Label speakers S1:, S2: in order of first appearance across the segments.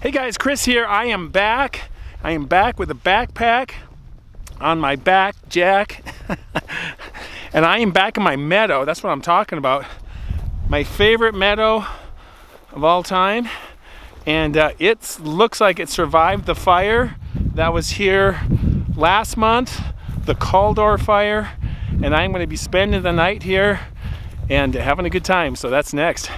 S1: Hey guys, Chris here. I am back with a backpack on my back, Jack. And I am back in my meadow. That's what I'm talking about. My favorite meadow of all time. And it looks like it survived the fire that was here last month, the Caldor fire. And I'm going to be spending the night here and having a good time. So that's next.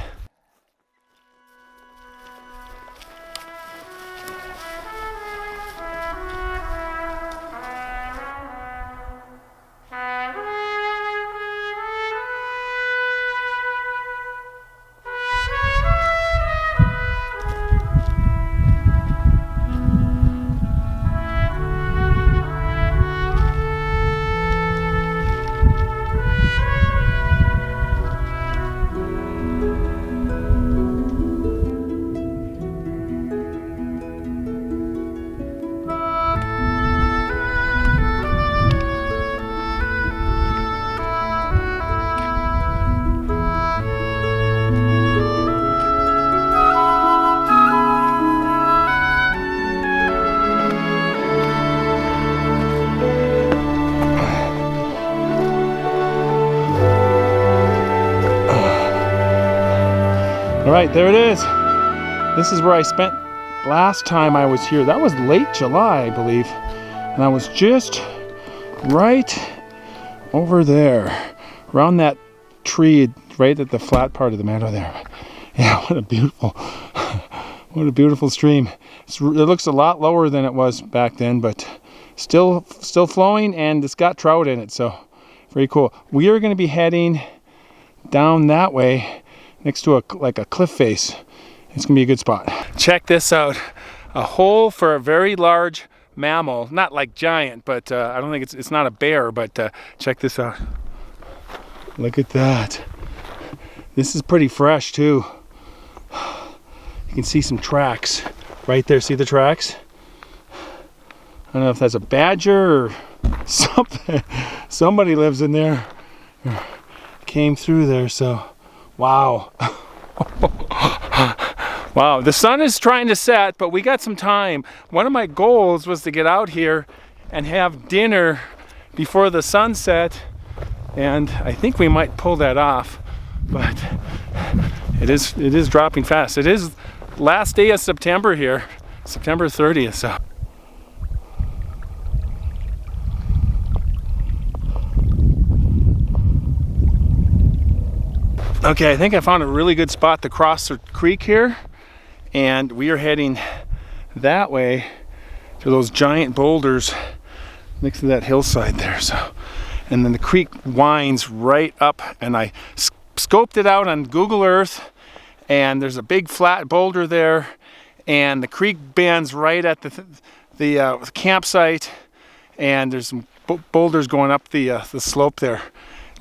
S1: All right, there it is. This is where I spent last time I was here. That was late July, I believe. And I was just right over there, around that tree, right at the flat part of the meadow there. Yeah, what a beautiful stream. It looks a lot lower than it was back then, but still flowing, and it's got trout in it, so very cool. We are going to be heading down that way, next to a cliff face. It's gonna be a good spot. Check this out. A hole for a very large mammal. Not like giant, but I don't think it's not a bear, but check this out. Look at that. This is pretty fresh too. You can see some tracks right there. See the tracks? I don't know if that's a badger or something. Somebody lives in there. Came through there, so wow. Wow, the sun is trying to set, but we got some time. One of my goals was to get out here and have dinner before the sunset, and I think we might pull that off, but it is dropping fast. It is last day of September here, September 30th, so. Okay, I think I found a really good spot to cross the creek here, and we are heading that way to those giant boulders next to that hillside there. So, and then the creek winds right up, and I scoped it out on Google Earth, and there's a big flat boulder there, and the creek bends right at the campsite, and there's some boulders going up the slope there.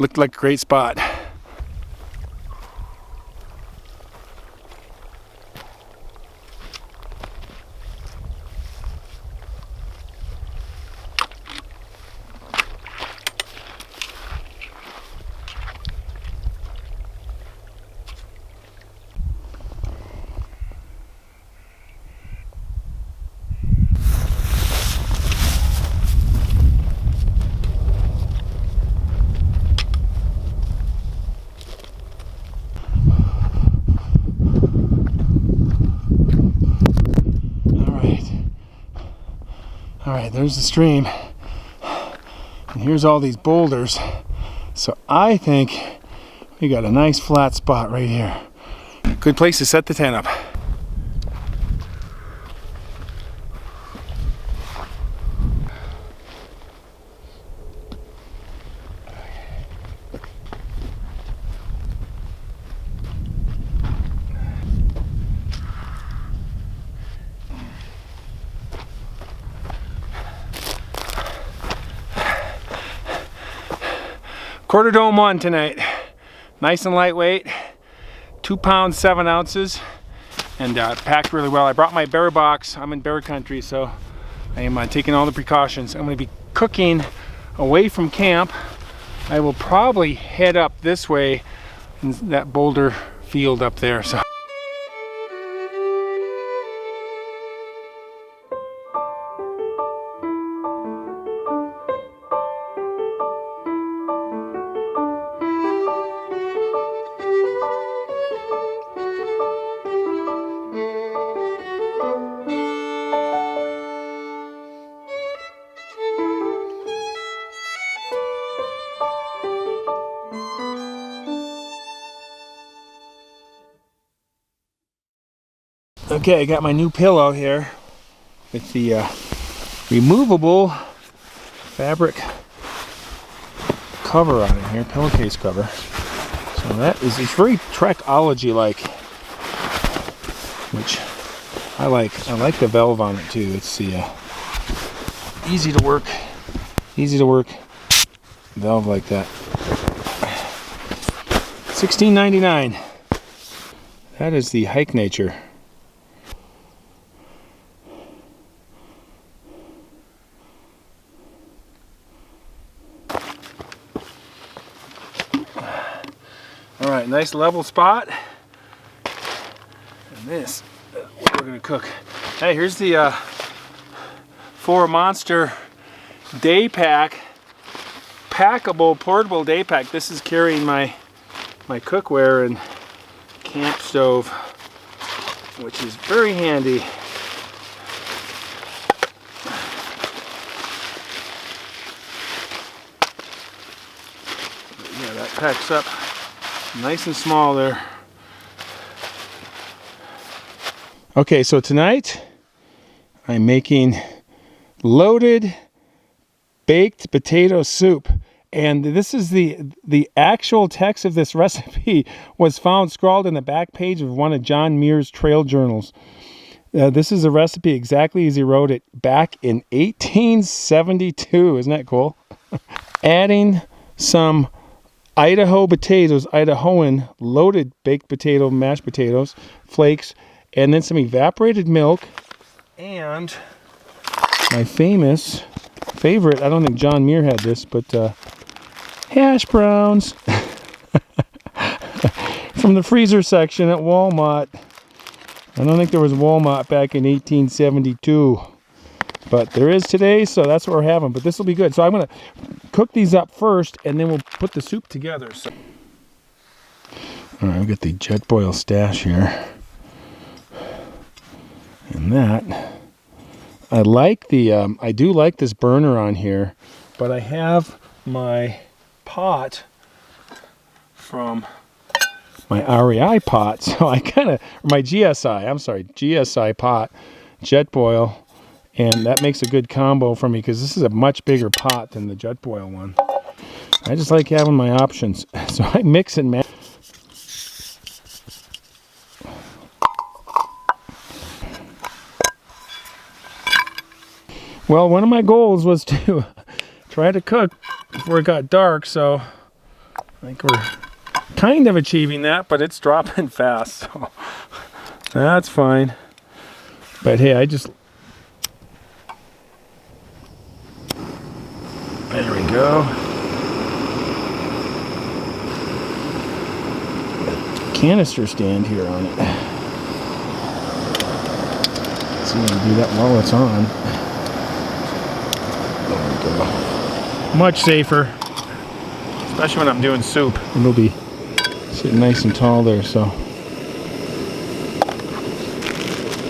S1: Looked like a great spot. All right, there's the stream, and here's all these boulders. So I think we got a nice flat spot right here. Good place to set the tent up. Quarter dome one tonight. Nice and lightweight, 2 pounds 7 ounces, and packed really well. I brought my bear box. I'm in bear country, so I am taking all the precautions. I'm going to be cooking away from camp. I will probably head up this way in that boulder field up there. So Okay, I got my new pillow here with the removable fabric cover on it here, pillowcase cover. So that is, it's very Trekology-like, which I like. I like the valve on it too. It's the easy to work valve like that. $16.99. That is the Hike Nature. All right, nice level spot. And this, what we're gonna cook. Hey, here's the 4 Monster day pack, packable portable day pack. This is carrying my cookware and camp stove, which is very handy. Yeah, that packs up nice and small there. Okay, so tonight I'm making loaded baked potato soup, and this is the actual text of this recipe was found scrawled in the back page of one of John Muir's trail journals. This is a recipe exactly as he wrote it back in 1872. Isn't that cool? Adding some Idaho potatoes, Idahoan loaded baked potato, mashed potatoes, flakes, and then some evaporated milk, and my favorite, I don't think John Muir had this, but hash browns from the freezer section at Walmart. I don't think there was Walmart back in 1872, but there is today, so that's what we're having. But this will be good. So I'm going to cook these up first, and then we'll put the soup together. So, all right, we've got the jet boil stash here. And that, I like the, I do like this burner on here, but I have my pot from my REI pot, so I kind of, my GSI pot, jet boil, and that makes a good combo for me because this is a much bigger pot than the jet boil one. I just like having my options, so I mix and match. Well, one of my goals was to try to cook before it got dark, so I think we're kind of achieving that, but it's dropping fast, so that's fine. But hey, there we go. Canister stand here on it. Let's see if I can do that while it's on. Much safer, especially when I'm doing soup. It'll be sitting nice and tall there, so.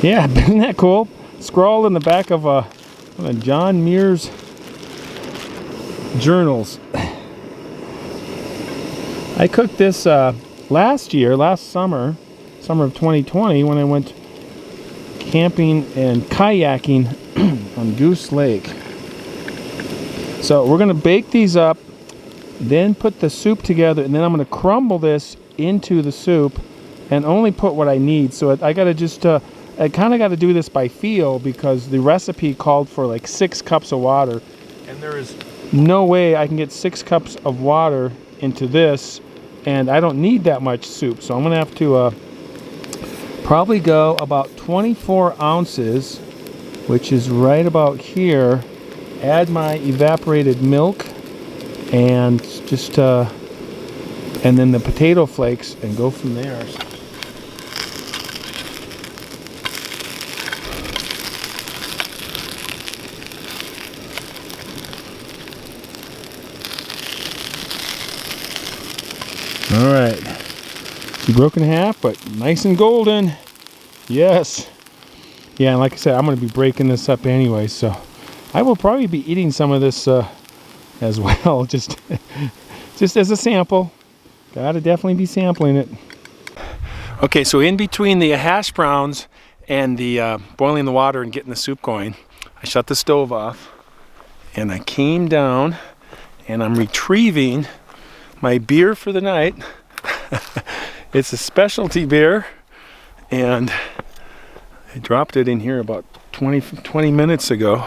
S1: Yeah, isn't that cool? Scrawled in the back of one of John Muir's journals. I cooked this last summer of 2020, when I went camping and kayaking on Goose Lake. So we're going to bake these up, then put the soup together, and then I'm going to crumble this into the soup and only put what I need. So I got to just, I kind of got to do this by feel because the recipe called for like 6 cups of water, and there is no way I can get 6 cups of water into this, and I don't need that much soup. So I'm going to have to probably go about 24 ounces, which is right about here. Add my evaporated milk and just and then the potato flakes and go from there. All right, she broke in half, but nice and golden. Yes. Yeah, and like I said, I'm going to be breaking this up anyway, so I will probably be eating some of this as well, just as a sample. Gotta definitely be sampling it. Okay, so in between the hash browns and the boiling the water and getting the soup going, I shut the stove off and I came down and I'm retrieving my beer for the night. It's a specialty beer, and I dropped it in here about 20 minutes ago.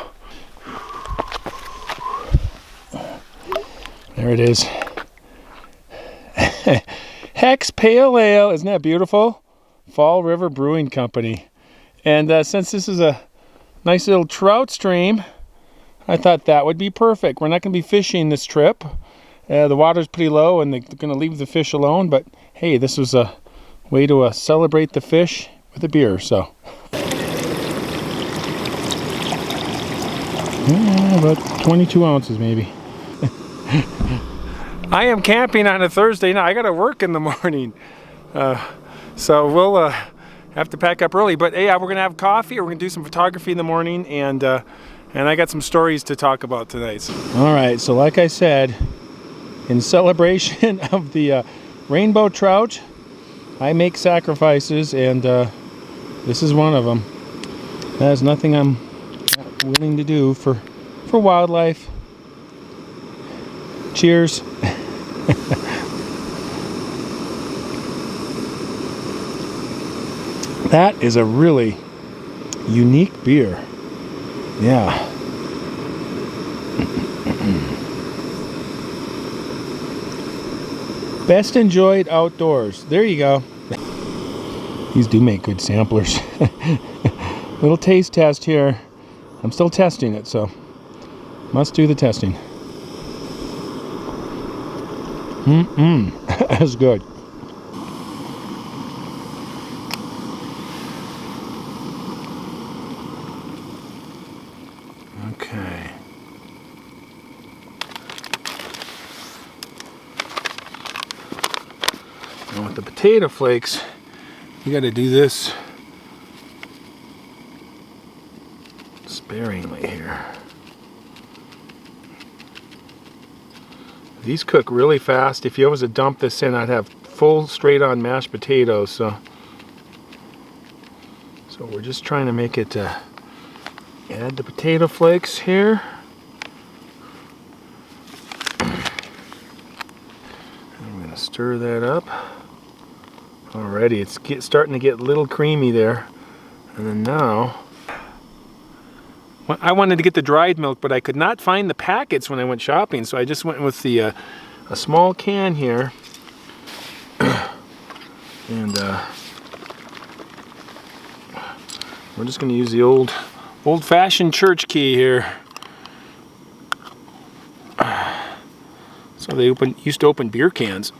S1: There it is. Hex Pale Ale. Isn't that beautiful? Fall River Brewing Company. And since this is a nice little trout stream, I thought that would be perfect. We're not going to be fishing this trip. The water's pretty low and they're going to leave the fish alone. But hey, this was a way to celebrate the fish with a beer. So about 22 ounces maybe. I am camping on a Thursday night. I got to work in the morning. So we'll have to pack up early. But hey, we're going to have coffee, or we're going to do some photography in the morning, and I got some stories to talk about tonight. All right, so like I said, in celebration of the rainbow trout, I make sacrifices, and this is one of them. That is nothing I'm not willing to do for wildlife. Cheers. That is a really unique beer. Yeah. Best enjoyed outdoors. There you go. These do make good samplers. Little taste test here. I'm still testing it, so must do the testing. That's good. Okay. Now with the potato flakes, you got to do this sparingly here. These cook really fast. If you was to dump this in, I'd have full straight on mashed potatoes. So we're just trying to make it add the potato flakes here. I'm going to stir that up. Alrighty, it's starting to get a little creamy there. And then now, I wanted to get the dried milk, but I could not find the packets when I went shopping, so I just went with the a small can here. And we're just going to use the old-fashioned church key here. So they used to open beer cans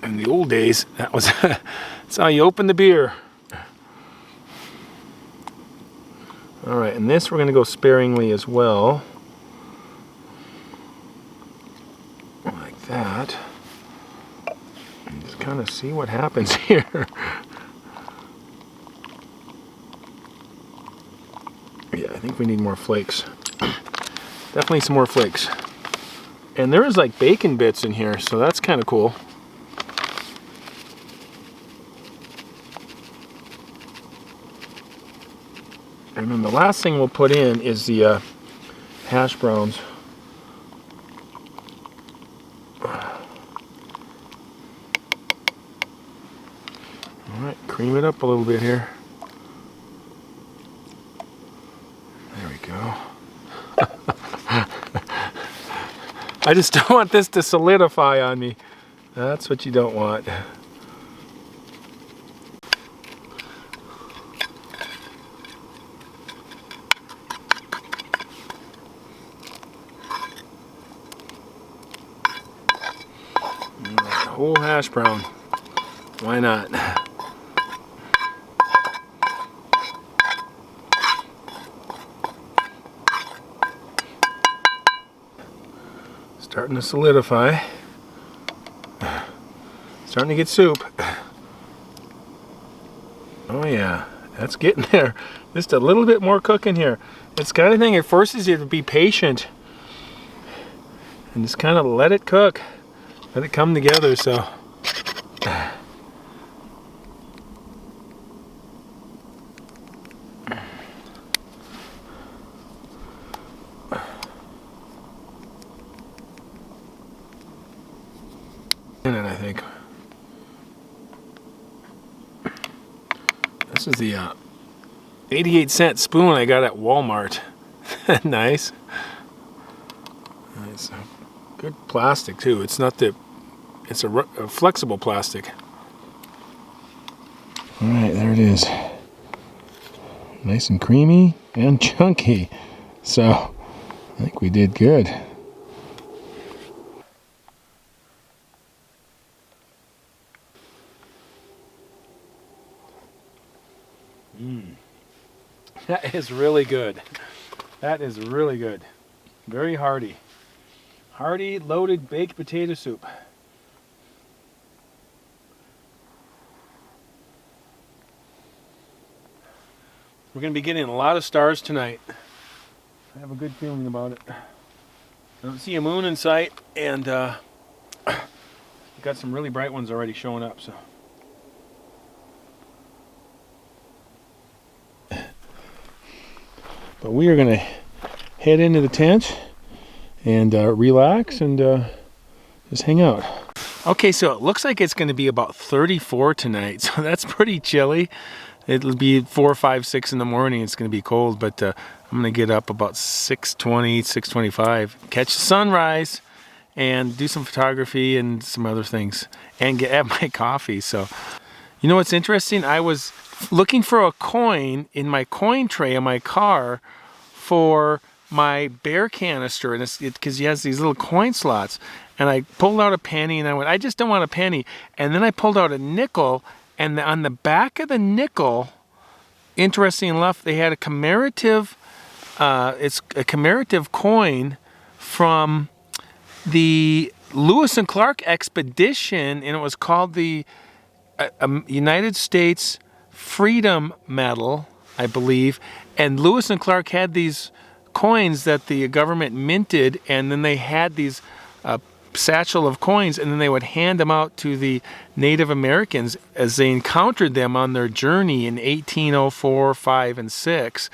S1: in the old days. That's how you open the beer. All right, and this we're going to go sparingly as well, like that. And just kind of see what happens here. Yeah, I think we need more flakes. Definitely some more flakes. And there is like bacon bits in here, so that's kind of cool. And then the last thing we'll put in is the hash browns. Alright, cream it up a little bit here. There we go. I just don't want this to solidify on me. That's what you don't want. Whole hash brown. Why not? Starting to solidify. Starting to get soup. Oh yeah, that's getting there. Just a little bit more cooking here. It's the kind of thing, it forces you to be patient and just kind of let it cook. Let it come together. So This is the 88-cent spoon I got at Walmart. Nice. Nice. Good plastic too. It's not the, it's a flexible plastic. All right, there it is. Nice and creamy and chunky. So I think we did good. That is really good. That is really good. Very hearty. Hearty, loaded baked potato soup. We're going to be getting a lot of stars tonight. I have a good feeling about it. I don't see a moon in sight, and we've got some really bright ones already showing up. So, but we are going to head into the tent and relax and just hang out. Okay, so it looks like it's going to be about 34 tonight, so that's pretty chilly. It'll be 4, 5, 6 in the morning. It's going to be cold, but I'm going to get up about 6:20, 6:25, catch the sunrise, and do some photography and some other things, and have my coffee. So, you know what's interesting? I was looking for a coin in my coin tray in my car for my bear canister, and it's because he has these little coin slots. And I pulled out a penny, and I went, I just don't want a penny. And then I pulled out a nickel, and on the back of the nickel, interesting enough, they had a commemorative. It's a commemorative coin from the Lewis and Clark expedition, and it was called the United States Freedom Medal, I believe. And Lewis and Clark had these coins that the government minted, and then they had these satchel of coins, and then they would hand them out to the Native Americans as they encountered them on their journey in 1804, 5, and 6.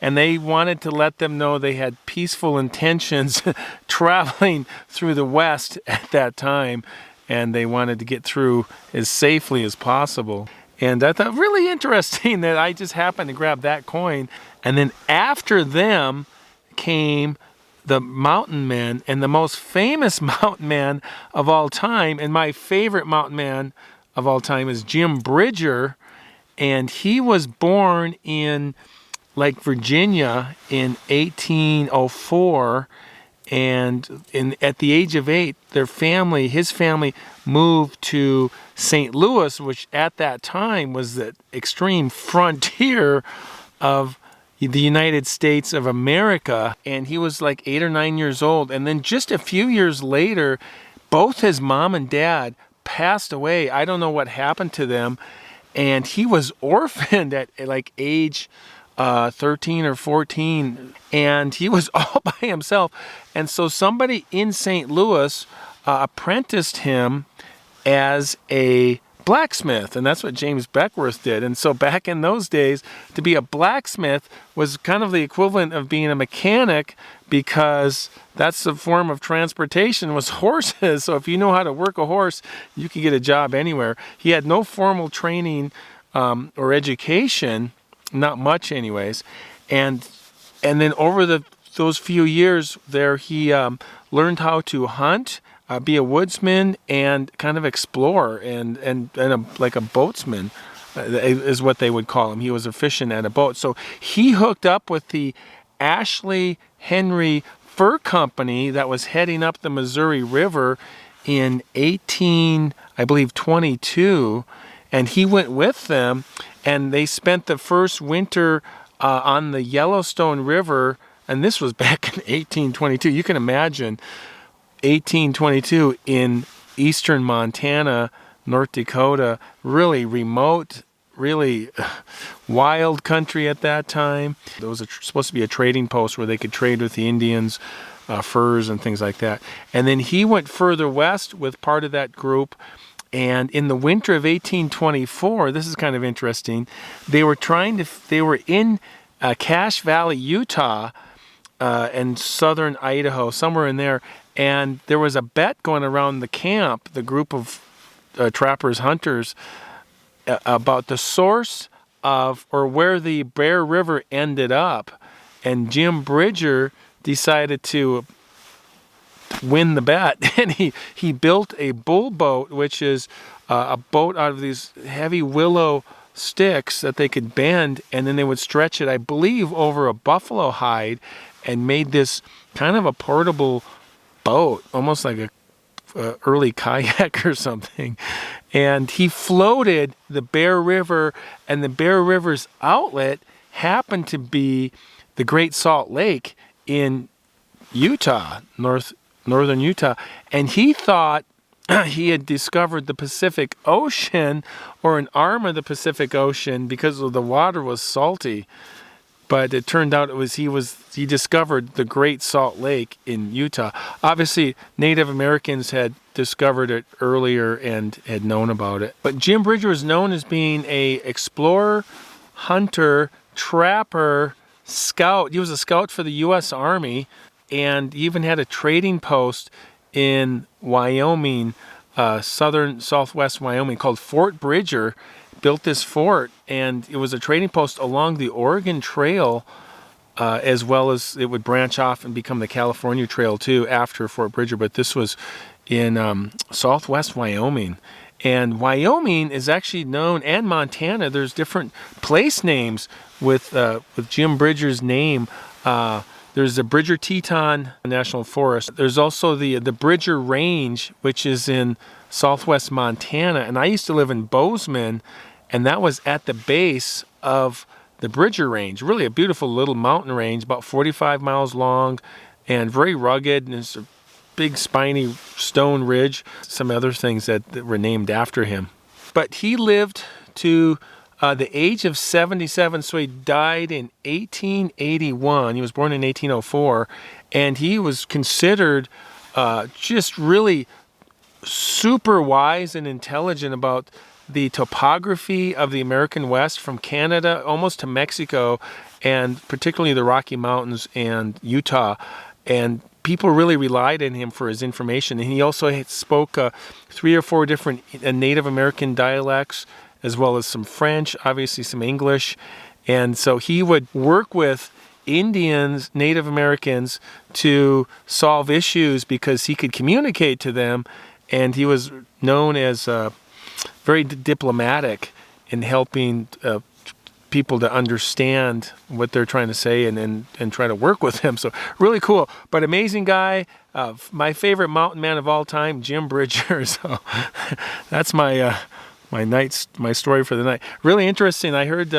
S1: And they wanted to let them know they had peaceful intentions traveling through the West at that time, and they wanted to get through as safely as possible. And I thought really interesting that I just happened to grab that coin. And then after them came the mountain men, and the most famous mountain man of all time, and my favorite mountain man of all time is Jim Bridger, and he was born in Virginia in 1804, and at the age of 8, his family moved to St. Louis, which at that time was the extreme frontier of the United States of America, and he was like 8 or 9 years old. And then just a few years later, both his mom and dad passed away. I don't know what happened to them, and he was orphaned at like age 13 or 14, and he was all by himself. And so somebody in St. Louis apprenticed him as a blacksmith, and that's what James Beckworth did. And so back in those days, to be a blacksmith was kind of the equivalent of being a mechanic, because that's the form of transportation was horses. So if you know how to work a horse, you could get a job anywhere. He had no formal training or education, not much anyways, and then over those few years there, he learned how to hunt, be a woodsman, and kind of explore, and like a boatsman is what they would call him. He was efficient at a boat. So he hooked up with the Ashley Henry Fur Company that was heading up the Missouri River in 1822, and he went with them, and they spent the first winter on the Yellowstone River, and this was back in 1822. You can imagine 1822 in eastern Montana, North Dakota, really remote, really wild country at that time. There was supposed to be a trading post where they could trade with the Indians, furs and things like that. And then he went further west with part of that group. And in the winter of 1824, this is kind of interesting, they were in Cache Valley, Utah, and southern Idaho, somewhere in there. And there was a bet going around the camp, the group of trappers, hunters, about the source of, or where the Bear River ended up, and Jim Bridger decided to win the bet, and he built a bull boat, which is a boat out of these heavy willow sticks that they could bend, and then they would stretch it, I believe, over a buffalo hide, and made this kind of a portable boat, almost like a early kayak or something. And he floated the Bear River, and the Bear River's outlet happened to be the Great Salt Lake in Utah, northern Utah. And he thought he had discovered the Pacific Ocean, or an arm of the Pacific Ocean, because the water was salty. But it turned out he discovered the Great Salt Lake in Utah. Obviously, Native Americans had discovered it earlier and had known about it. But Jim Bridger was known as being an explorer, hunter, trapper, scout. He was a scout for the U.S. Army, and he even had a trading post in Wyoming, southwest Wyoming, called Fort Bridger. Built this fort, and it was a trading post along the Oregon Trail, as well as it would branch off and become the California Trail too after Fort Bridger. But this was in southwest Wyoming, and Wyoming is actually known, and Montana. There's different place names with Jim Bridger's name. There's the Bridger Teton National Forest. There's also the Bridger Range, which is in southwest Montana, and I used to live in Bozeman, and that was at the base of the Bridger Range. Really a beautiful little mountain range, about 45 miles long, and very rugged, and it's a big spiny stone ridge. Some other things that were named after him. But he lived to the age of 77, so he died in 1881. He was born in 1804, and he was considered just really super wise and intelligent about the topography of the American West, from Canada almost to Mexico, and particularly the Rocky Mountains and Utah. And people really relied on him for his information. And he also spoke 3 or 4 different Native American dialects, as well as some French, obviously some English. And so he would work with Indians, Native Americans, to solve issues because he could communicate to them. And he was known as very diplomatic in helping people to understand what they're trying to say and try to work with them. So really cool, but amazing guy. My favorite mountain man of all time, Jim Bridger. So that's my story for the night. Really interesting. I heard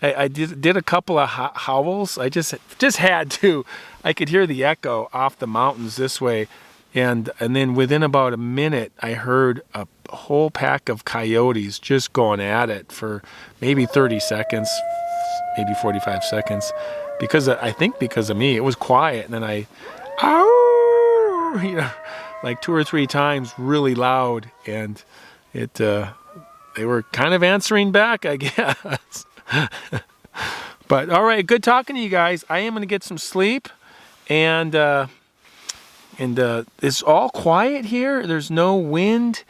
S1: I did a couple of howls. I just had to. I could hear the echo off the mountains this way. And then within about a minute, I heard a whole pack of coyotes just going at it for maybe 30 seconds, maybe 45 seconds. I think because of me, it was quiet. And then like 2 or 3 times, really loud. And they were kind of answering back, I guess. But all right, good talking to you guys. I am going to get some sleep, and it's all quiet here. There's no wind,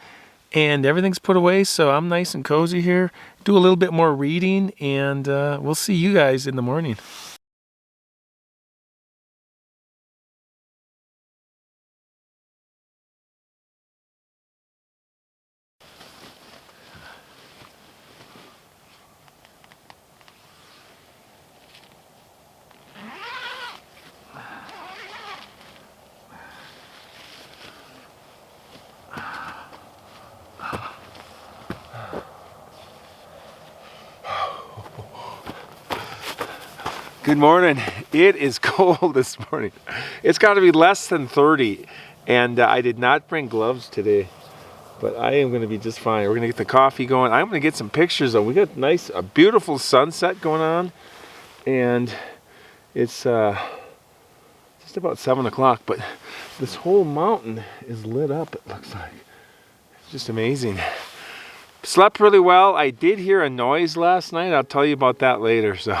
S1: and everything's put away, so I'm nice and cozy here. Do a little bit more reading, and we'll see you guys in the morning. Good morning. It is cold this morning. It's got to be less than 30, and I did not bring gloves today, but I am going to be just fine. We're going to get the coffee going. I'm going to get some pictures though. We got a beautiful sunset going on, and it's just about 7 o'clock, but this whole mountain is lit up, it looks like. It's just amazing. Slept really well. I did hear a noise last night. I'll tell you about that later. So.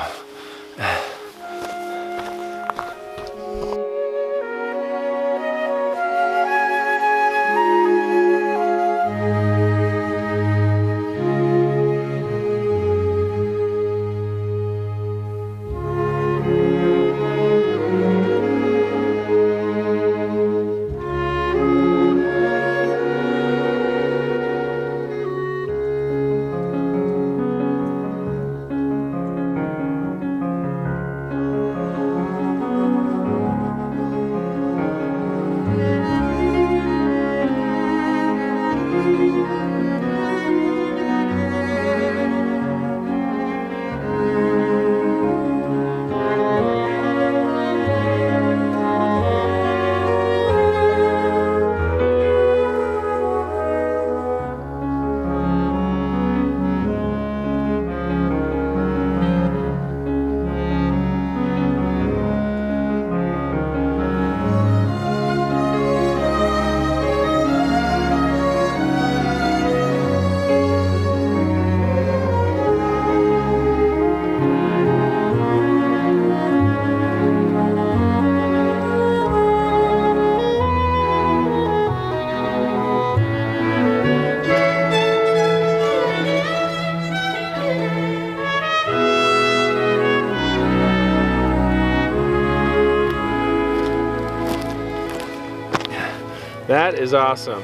S1: That is awesome.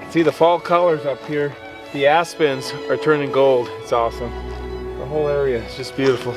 S1: See the fall colors up here. The aspens are turning gold. It's awesome. The whole area is just beautiful.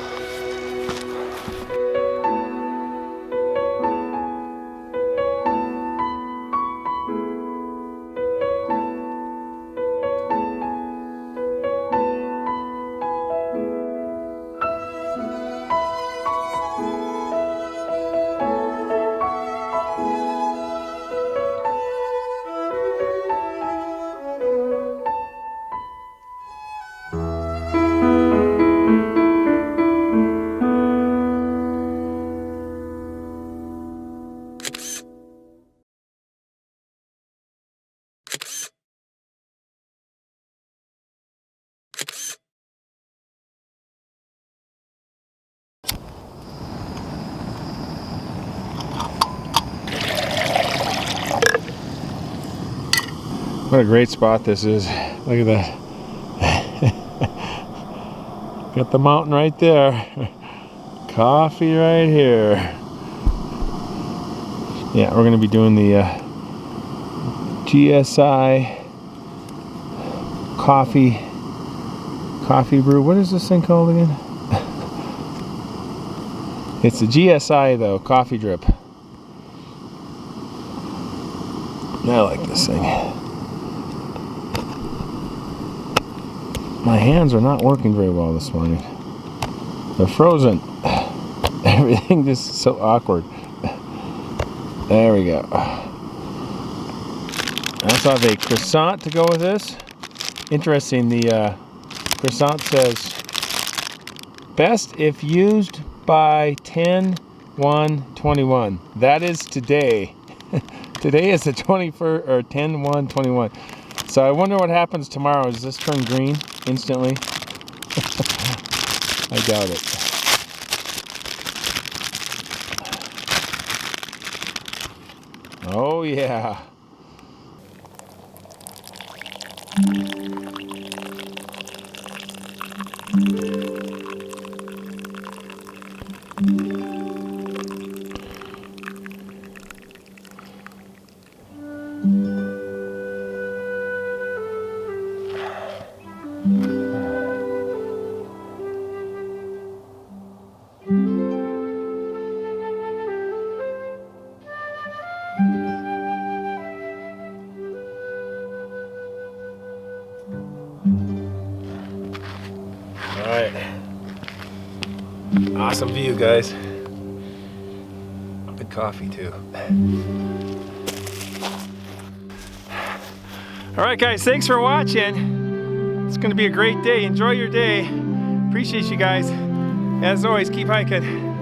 S1: What a great spot this is. Look at that. Got the mountain right there. Coffee right here. Yeah, we're going to be doing the GSI coffee brew. What is this thing called again? It's the GSI though, coffee drip. I like this thing. My hands are not working very well this morning. They're frozen. Everything just is so awkward. There we go. I also have a croissant to go with this. Interesting, the croissant says, best if used by 10/1/21. That is today. Today is the 21st, or 10/1/21. So I wonder what happens tomorrow. Does this turn green instantly? I doubt it. Oh yeah. Alright. Awesome view, guys. Good coffee, too. Alright, guys, thanks for watching. It's going to be a great day. Enjoy your day. Appreciate you guys. As always, keep hiking.